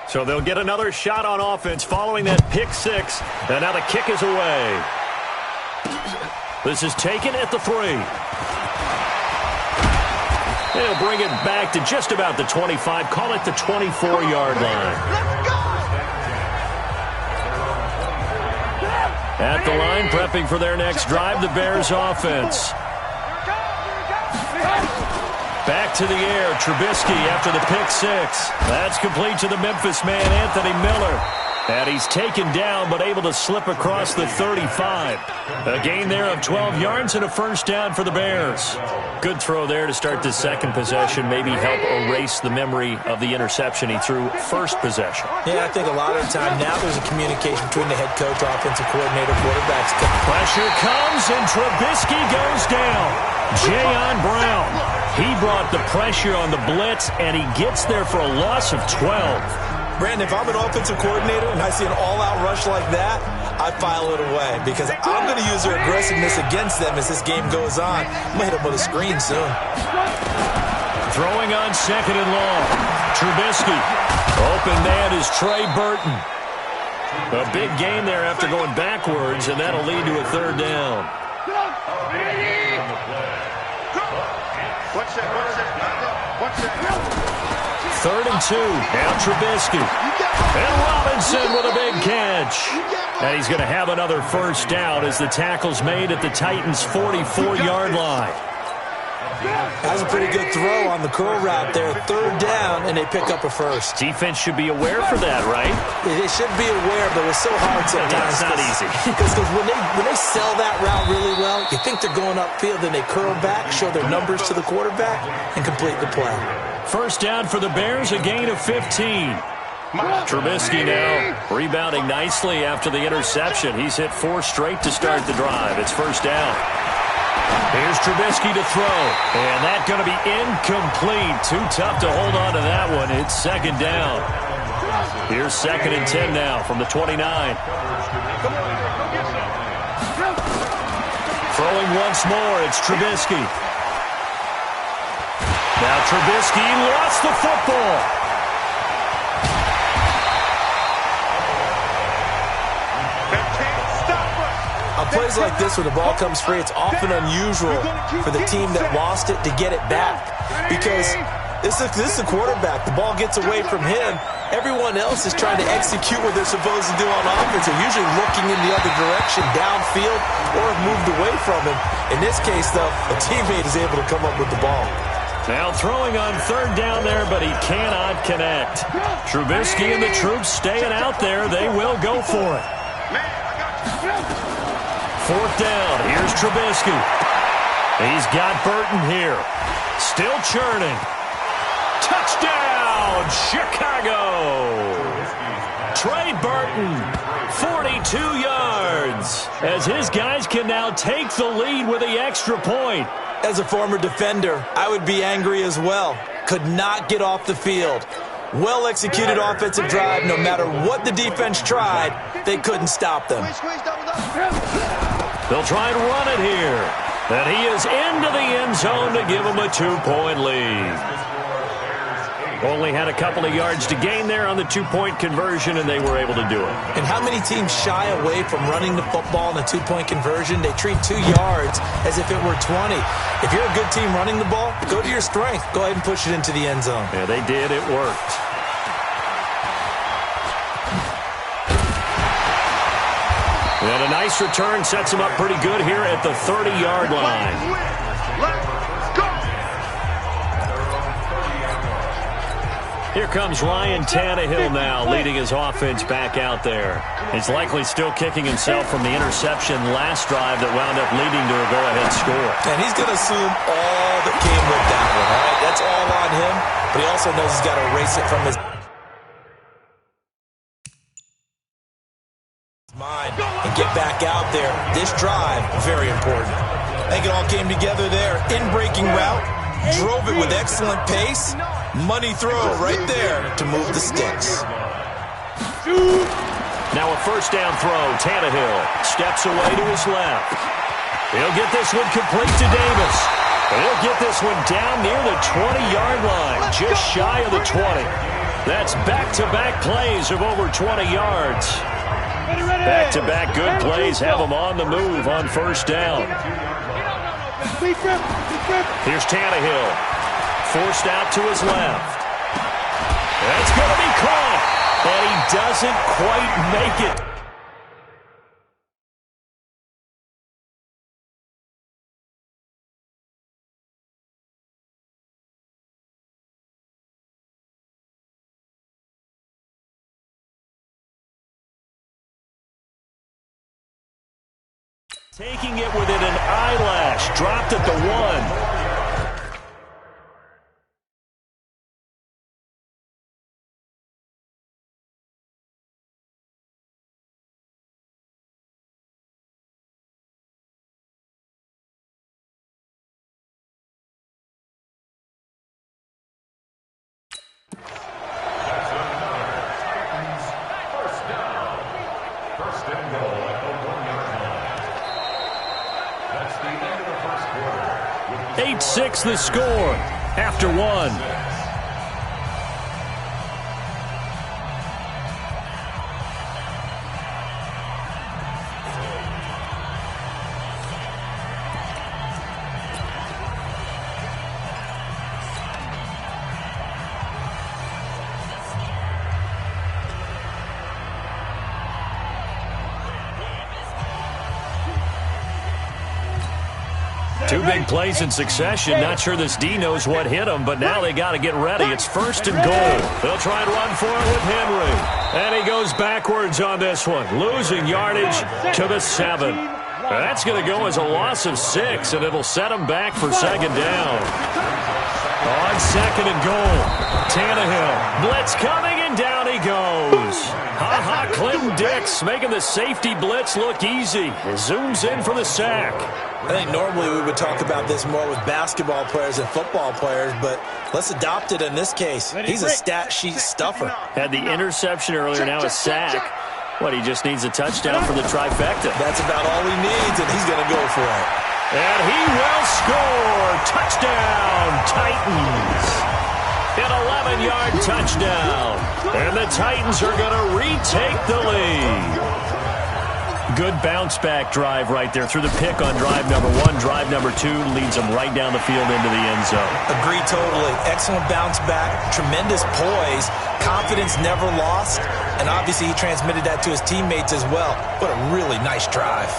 So they'll get another shot on offense following that pick six. And now the kick is away. This is taken at the 3. They'll bring it back to just about the 25. Call it the 24-yard line. At the line, prepping for their next drive, the Bears offense. Back to the air, Trubisky after the pick six. That's complete to the Memphis man, Anthony Miller. And he's taken down, but able to slip across the 35. A gain there of 12 yards and a first down for the Bears. Good throw there to start the second possession. Maybe help erase the memory of the interception he threw first possession. Yeah, I think a lot of the time now there's a communication between the head coach, offensive coordinator, quarterbacks. Pressure comes, and Trubisky goes down. Jayon Brown. He brought the pressure on the blitz, and he gets there for a loss of 12. Brandon, if I'm an offensive coordinator and I see an all-out rush like that, I file it away because I'm going to use their aggressiveness against them as this game goes on. I'm going to hit them with a screen soon. Throwing on second and long. Trubisky. Open man is Trey Burton. A big gain there after going backwards, and that'll lead to a third down. Third and 2. Now Trubisky. And Robinson with a big catch. And he's going to have another first down as the tackle's made at the Titans' 44-yard line. That was a pretty good throw on the curl route there. Third down, and they pick up a first. Defense should be aware for that, right? They should be aware, but it's so hard sometimes. Yeah, it's not easy. Because when they sell that route really well, you think they're going upfield, then they curl back, show their numbers to the quarterback, and complete the play. First down for the Bears, a gain of 15. Trubisky now rebounding nicely after the interception. He's hit 4 straight to start the drive. It's first down. Here's Trubisky to throw. And that's going to be incomplete. Too tough to hold on to that one. It's second down. Here's second and 10 now from the 29. Throwing once more, it's Trubisky. Now Trubisky lost the football. On plays like this, when the ball comes free, it's often unusual for the team that lost it to get it back. Because this is the quarterback. The ball gets away from him. Everyone else is trying to execute what they're supposed to do on offense. They're usually looking in the other direction, downfield, or have moved away from him. In this case, though, a teammate is able to come up with the ball. Now throwing on third down there, but he cannot connect. Trubisky and the troops staying out there. They will go for it. Fourth down. Here's Trubisky. He's got Burton here. Still churning. Touchdown, Chicago. Trey Burton, 42 yards. As his guys can now take the lead with the extra point. As a former defender, I would be angry as well. Could not get off the field. Well-executed offensive drive. No matter what the defense tried, they couldn't stop them. They'll try and run it here. And he is into the end zone to give them a 2-point lead. Only had a couple of yards to gain there on the 2-point conversion, and they were able to do it. And how many teams shy away from running the football in a 2-point conversion? They treat 2 yards as if it were 20. If you're a good team running the ball, go to your strength. Go ahead and push it into the end zone. Yeah, they did. It worked. And a nice return sets him up pretty good here at the 30-yard line. Here comes Ryan Tannehill now, leading his offense back out there. He's likely still kicking himself from the interception last drive that wound up leading to a go-ahead score. And he's going to assume all that came with that one, all right? That's all on him, but he also knows he's got to erase it from his mind and get back out there. This drive, very important. I think it all came together there. In-breaking route, drove it with excellent pace. Money throw right there to move the sticks. Now a first down throw. Tannehill steps away to his left. He'll get this one complete to Davis. They'll get this one down near the 20-yard line, just shy of the 20. That's back-to-back plays of over 20 yards. Back-to-back good plays have them on the move on first down. Here's Tannehill. Forced out to his left. That's going to be caught. And he doesn't quite make it. Taking it within an eyelash. Dropped at the 1. First and goal at the 1-yard line. That's the end of the first quarter. 8-6 the score after 1. Two big plays in succession. Not sure this D knows what hit him, but now they got to get ready. It's first and goal. They'll try and run for it with Henry. And he goes backwards on this one, losing yardage to the 7. That's going to go as a loss of 6, and it'll set him back for second down. On second and goal, Tannehill. Blitz coming, and down he goes. Ha-ha, Clem Dix making the safety blitz look easy. Zooms in for the sack. I think normally we would talk about this more with basketball players and football players, but let's adopt it in this case. He's a stat sheet stuffer. Had the interception earlier, now a sack. What, he just needs a touchdown for the trifecta. That's about all he needs, and he's going to go for it. And he will score. Touchdown, Titans. An 11-yard touchdown. And the Titans are going to retake the lead. Good bounce-back drive right there through the pick on drive number 1. Drive number 2 leads them right down the field into the end zone. Agree totally. Excellent bounce back, tremendous poise, confidence never lost, and obviously he transmitted that to his teammates as well. What a really nice drive.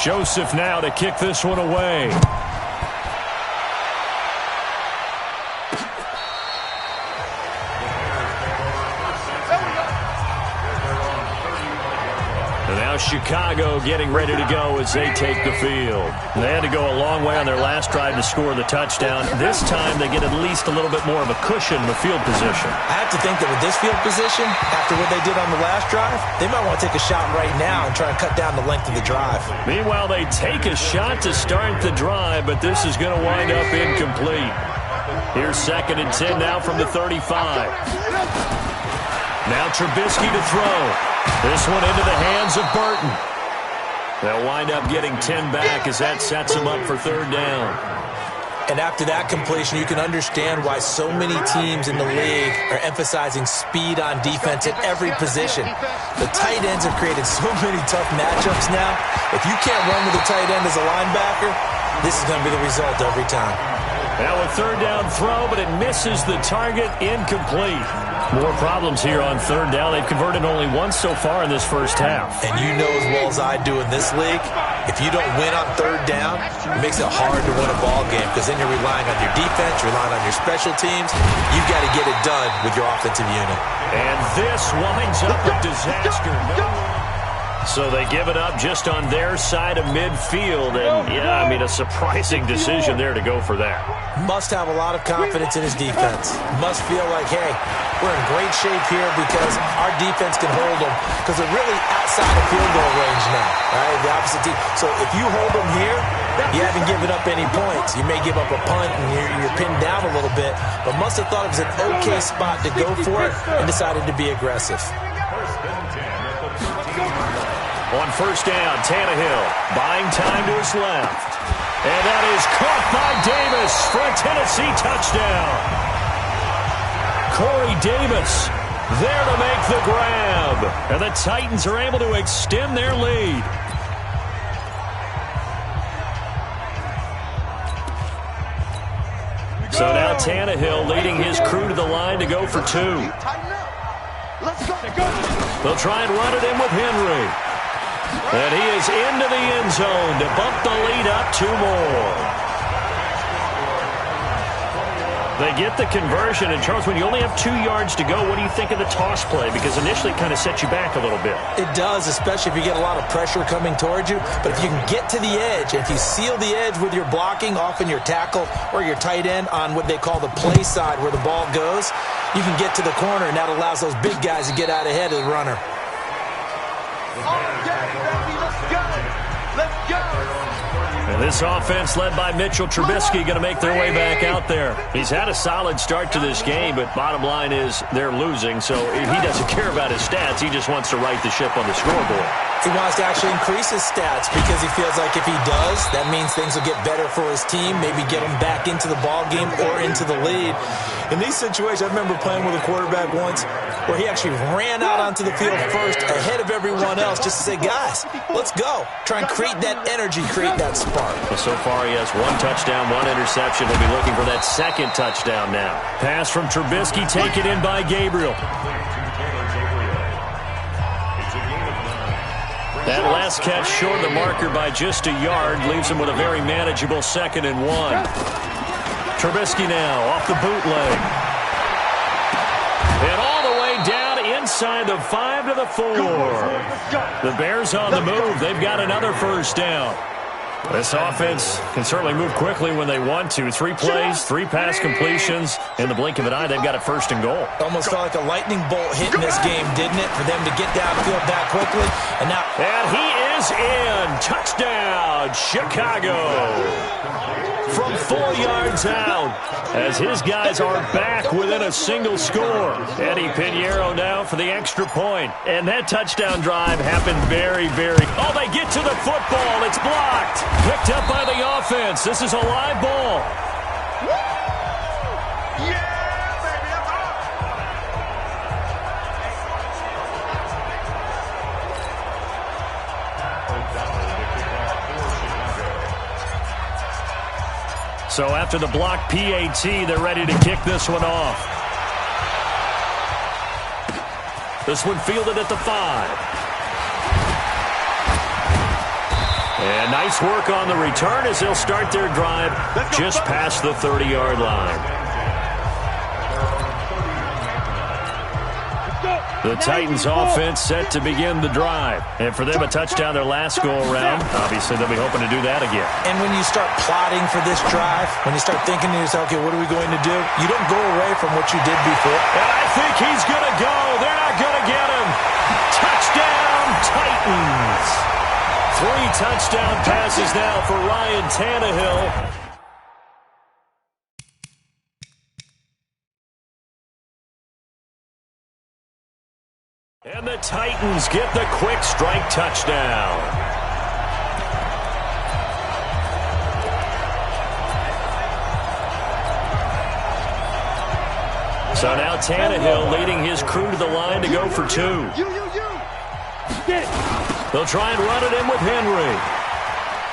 Joseph now to kick this one away. Chicago getting ready to go as they take the field. They had to go a long way on their last drive to score the touchdown. This time they get at least a little bit more of a cushion with field position. I have to think that with this field position, after what they did on the last drive, they might want to take a shot right now and try to cut down the length of the drive. Meanwhile, they take a shot to start the drive, but this is going to wind up incomplete. Here's second and 10 now from the 35. Now Trubisky to throw. This one into the hands of Burton. They'll wind up getting 10 back as that sets them up for third down. And after that completion, you can understand why so many teams in the league are emphasizing speed on defense at every position. The tight ends have created so many tough matchups now. If you can't run with a tight end as a linebacker, this is going to be the result every time. Now a third down throw, but it misses the target, incomplete. More problems here on third down. They've converted only once so far in this first half. And you know as well as I do in this league, if you don't win on third down, it makes it hard to win a ball game because then you're relying on your defense, relying on your special teams. You've got to get it done with your offensive unit. And this winds up a disaster. So they give it up just on their side of midfield. And, yeah, I mean, a surprising decision there to go for that. Must have a lot of confidence in his defense. Must feel like, hey, we're in great shape here because our defense can hold them because they're really outside of field goal range now, right? The opposite team. So if you hold them here, you haven't given up any points. You may give up a punt and you're pinned down a little bit, but must have thought it was an okay spot to go for it and decided to be aggressive. On first down, Tannehill buying time to his left. And that is caught by Davis for a Tennessee touchdown. Corey Davis there to make the grab. And the Titans are able to extend their lead. So now Tannehill leading his crew to the line to go for two. They'll try and run it in with Henry. And he is into the end zone to bump the lead up two more. They get the conversion. And, Charles, when you only have 2 yards to go, what do you think of the toss play? Because initially it kind of sets you back a little bit. It does, especially if you get a lot of pressure coming towards you. But if you can get to the edge, if you seal the edge with your blocking, often your tackle or your tight end on what they call the play side where the ball goes, you can get to the corner, and that allows those big guys to get out ahead of the runner. And this offense led by Mitchell Trubisky going to make their way back out there. He's had a solid start to this game, but bottom line is they're losing, so he doesn't care about his stats. He just wants to right the ship on the scoreboard. He wants to actually increase his stats because he feels like if he does, that means things will get better for his team, maybe get him back into the ball game or into the lead. In these situations, I remember playing with a quarterback once where he actually ran out onto the field first ahead of everyone else just to say, guys, let's go. Try and create that energy, create that spark. Well, so far he has 1 touchdown, 1 interception. He'll be looking for that second touchdown now. Pass from Trubisky taken in by Gabriel. That last catch short of the marker by just a yard leaves him with a very manageable 2nd and 1. Trubisky now off the bootleg. And all the way down inside the 5 to the 4. The Bears on the move. They've got another first down. This offense can certainly move quickly when they want to. 3 plays, 3 pass completions. In the blink of an eye, they've got a 1st and goal. Almost felt like a lightning bolt hit in this game, didn't it? For them to get downfield that quickly. And he is in. Touchdown, Chicago. From 4 yards out, as his guys are back within a single score. Eddie Pinheiro now for the extra point. And that touchdown drive happened very, Oh, they get to the football. It's blocked. Picked up by the offense. This is a live ball. So after the block PAT, they're ready to kick this one off. This one fielded at the 5. And nice work on the return as they'll start their drive just past the 30-yard line. The Titans offense set to begin the drive. And for them, a touchdown their last go-around. Obviously, they'll be hoping to do that again. And when you start plotting for this drive, when you start thinking to yourself, okay, what are we going to do? You don't go away from what you did before. And I think he's going to go. They're not going to get him. Touchdown, Titans. 3 touchdown passes now for Ryan Tannehill. And the Titans get the quick strike touchdown. So now Tannehill leading his crew to the line to go for 2. They'll try and run it in with Henry.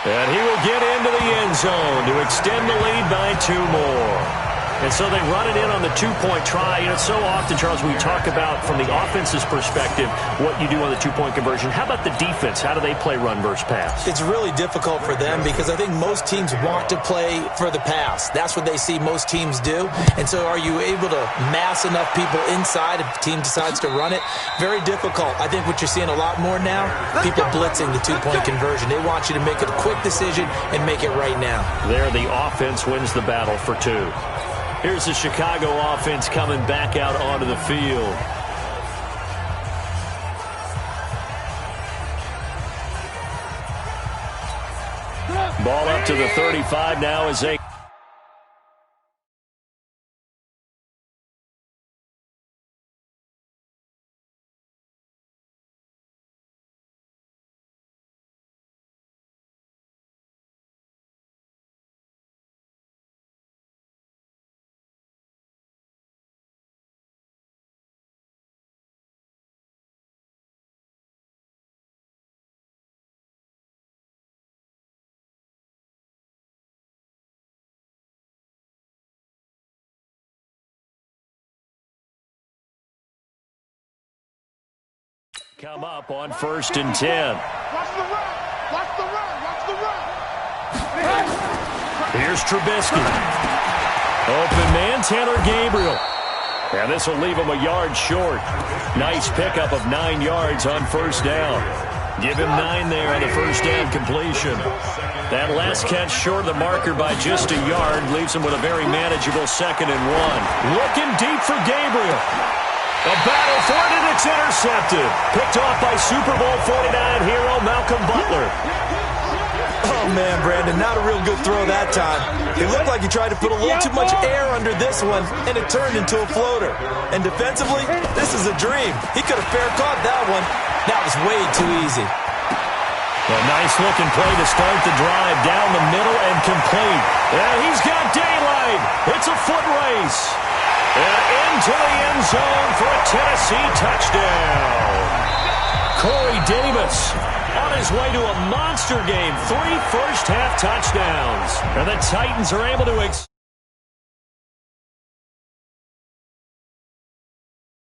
And he will get into the end zone to extend the lead by 2 more. And so they run it in on the 2-point try. You know, so often, Charles, we talk about, from the offense's perspective, what you do on the 2-point conversion. How about the defense? How do they play run versus pass? It's really difficult for them because I think most teams want to play for the pass. That's what they see most teams do. And so are you able to mass enough people inside if the team decides to run it? Very difficult. I think what you're seeing a lot more now, people blitzing the 2-point conversion. They want you to make a quick decision and make it right now. There, the offense wins the battle for 2. Here's the Chicago offense coming back out onto the field. Ball up to the 35 now as they Come up on 1st and 10. Watch the run. Watch the run. Watch the run. Here's Trubisky. Open man, Taylor Gabriel. And this will leave him a yard short. Nice pickup of 9 yards on 1st down. Give him 9 there on the 1st down completion. That last catch short of the marker by just a yard leaves him with a very manageable 2nd and 1. Looking deep for Gabriel. A battle for it, and it's intercepted. Picked off by Super Bowl 49 hero Malcolm Butler. Oh, man, Brandon, not a real good throw that time. It looked like he tried to put a little too much air under this one, and it turned into a floater. And defensively, this is a dream. He could have fair caught that one. That was way too easy. A nice-looking play to start the drive down the middle and complete. And he's got daylight. It's a foot race. And into the end zone for a Tennessee touchdown. Corey Davis on his way to a monster game. 3 first-half touchdowns. And the Titans are able to